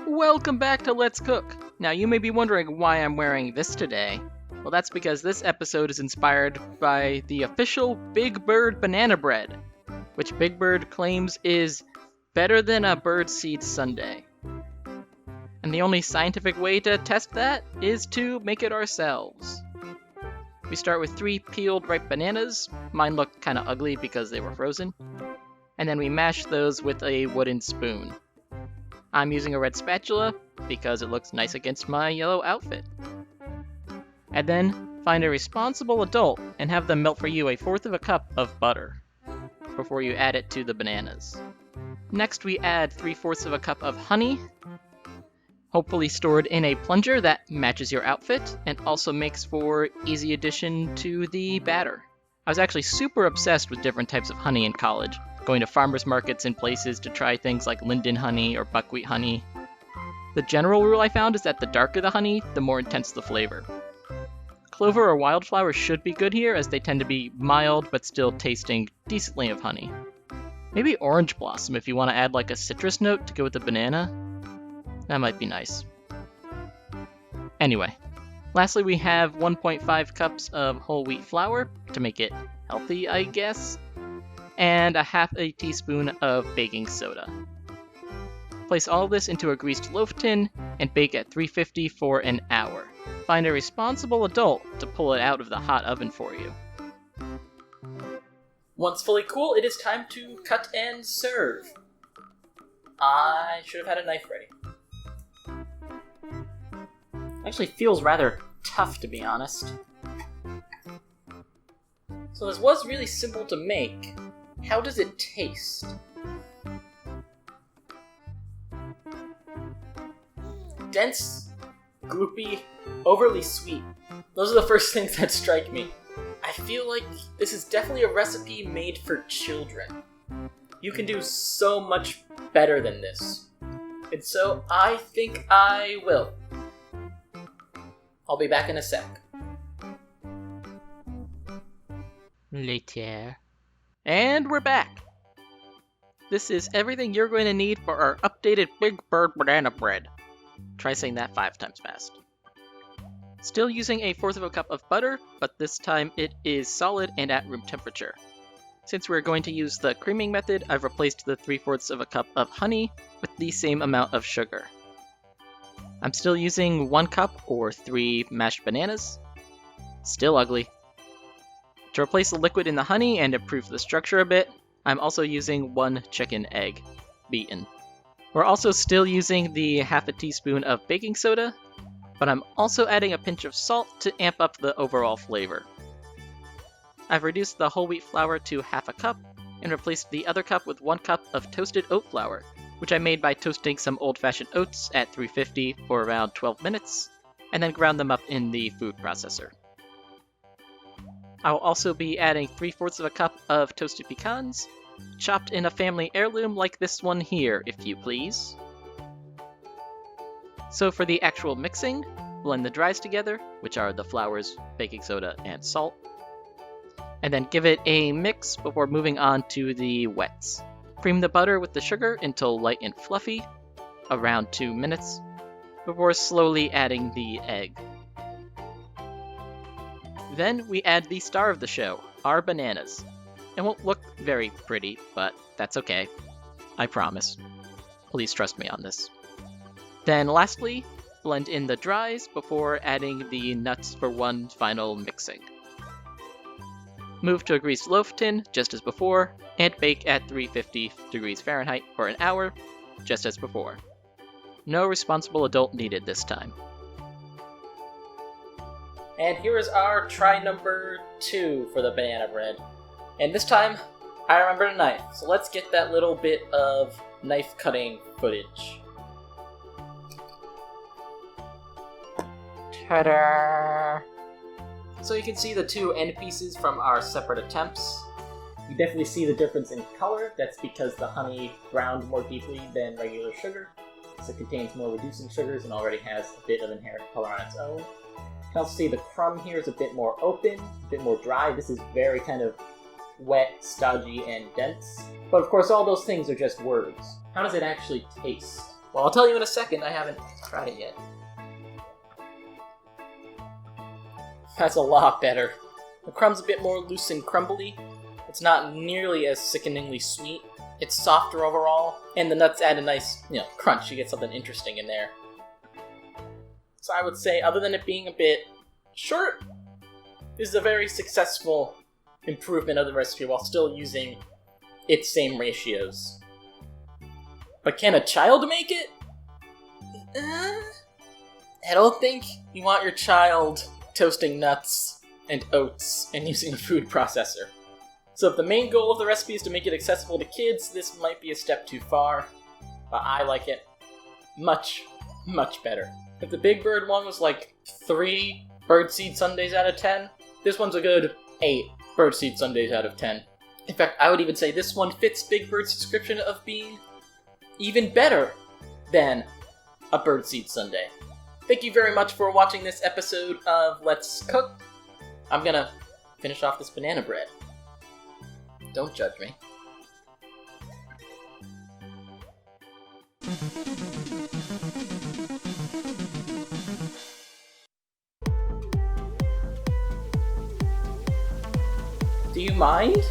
Welcome back to Let's Cook! Now you may be wondering why I'm wearing this today. Well, that's because this episode is inspired by the official Big Bird banana bread, which Big Bird claims is better than a birdseed sundae. And the only scientific way to test that is to make it ourselves. We start with 3 peeled ripe bananas. Mine looked kinda ugly because they were frozen. And then we mash those with a wooden spoon. I'm using a red spatula because it looks nice against my yellow outfit. And then find a responsible adult and have them melt for you 1/4 cup of butter before you add it to the bananas. Next we add 3/4 cup of honey, hopefully stored in a plunger that matches your outfit and also makes for easy addition to the batter. I was actually super obsessed with different types of honey in college, going to farmers markets and places to try things like linden honey or buckwheat honey. The general rule I found is that the darker the honey, the more intense the flavor. Clover or wildflower should be good here, as they tend to be mild but still tasting decently of honey. Maybe orange blossom if you want to add like a citrus note to go with the banana. That might be nice. Anyway, lastly we have 1.5 cups of whole wheat flour to make it healthy, I guess, and a 1/2 teaspoon of baking soda. Place all of this into a greased loaf tin and bake at 350 for an hour. Find a responsible adult to pull it out of the hot oven for you. Once fully cool, it is time to cut and serve. I should have had a knife ready. Actually feels rather tough, to be honest. So this was really simple to make. How does it taste? Dense, gloopy, overly sweet. Those are the first things that strike me. I feel like this is definitely a recipe made for children. You can do so much better than this. And so I think I will. I'll be back in a sec. Later. And we're back! This is everything you're going to need for our updated Big Bird banana bread. Try saying that 5 times fast. Still using 1/4 cup of butter, but this time it is solid and at room temperature. Since we're going to use the creaming method, I've replaced the 3/4 cup of honey with the same amount of sugar. I'm still using 1 cup or 3 mashed bananas. Still ugly. To replace the liquid in the honey and improve the structure a bit, I'm also using 1 chicken egg, beaten. We're also still using the 1/2 teaspoon of baking soda, but I'm also adding a pinch of salt to amp up the overall flavor. I've reduced the whole wheat flour to 1/2 cup and replaced the other cup with 1 cup of toasted oat flour, which I made by toasting some old-fashioned oats at 350 for around 12 minutes, and then ground them up in the food processor. I'll also be adding 3/4 cup of toasted pecans, chopped in a family heirloom like this one here, if you please. So for the actual mixing, blend the dries together, which are the flours, baking soda, and salt, and then give it a mix before moving on to the wets. Cream the butter with the sugar until light and fluffy, around 2 minutes, before slowly adding the egg. Then we add the star of the show, our bananas. It won't look very pretty, but that's okay. I promise. Please trust me on this. Then lastly, blend in the dries before adding the nuts for one final mixing. Move to a greased loaf tin, just as before, and bake at 350 degrees Fahrenheit for an hour, just as before. No responsible adult needed this time. And here is our try number 2 for the banana bread. And this time, I remembered a knife, so let's get that little bit of knife cutting footage. Ta-da! So you can see the 2 end pieces from our separate attempts. You definitely see the difference in color. That's because the honey ground more deeply than regular sugar, so it contains more reducing sugars and already has a bit of inherent color on its own. You can also see the crumb here is a bit more open, a bit more dry. This is very kind of wet, stodgy, and dense. But of course all those things are just words. How does it actually taste? Well, I'll tell you in a second. I haven't tried it yet. That's a lot better. The crumb's a bit more loose and crumbly. It's not nearly as sickeningly sweet. It's softer overall, and the nuts add a nice, crunch. You get something interesting in there. So I would say, other than it being a bit short, this is a very successful improvement of the recipe while still using its same ratios. But can a child make it? I don't think you want your child toasting nuts and oats and using a food processor. So if the main goal of the recipe is to make it accessible to kids, this might be a step too far. But I like it much, much better. If the Big Bird one was like 3 birdseed sundaes out of 10, this one's a good 8 birdseed sundaes out of 10. In fact, I would even say this one fits Big Bird's description of being even better than a birdseed sundae. Thank you very much for watching this episode of Let's Cook. I'm gonna finish off this banana bread. Don't judge me. Do you mind?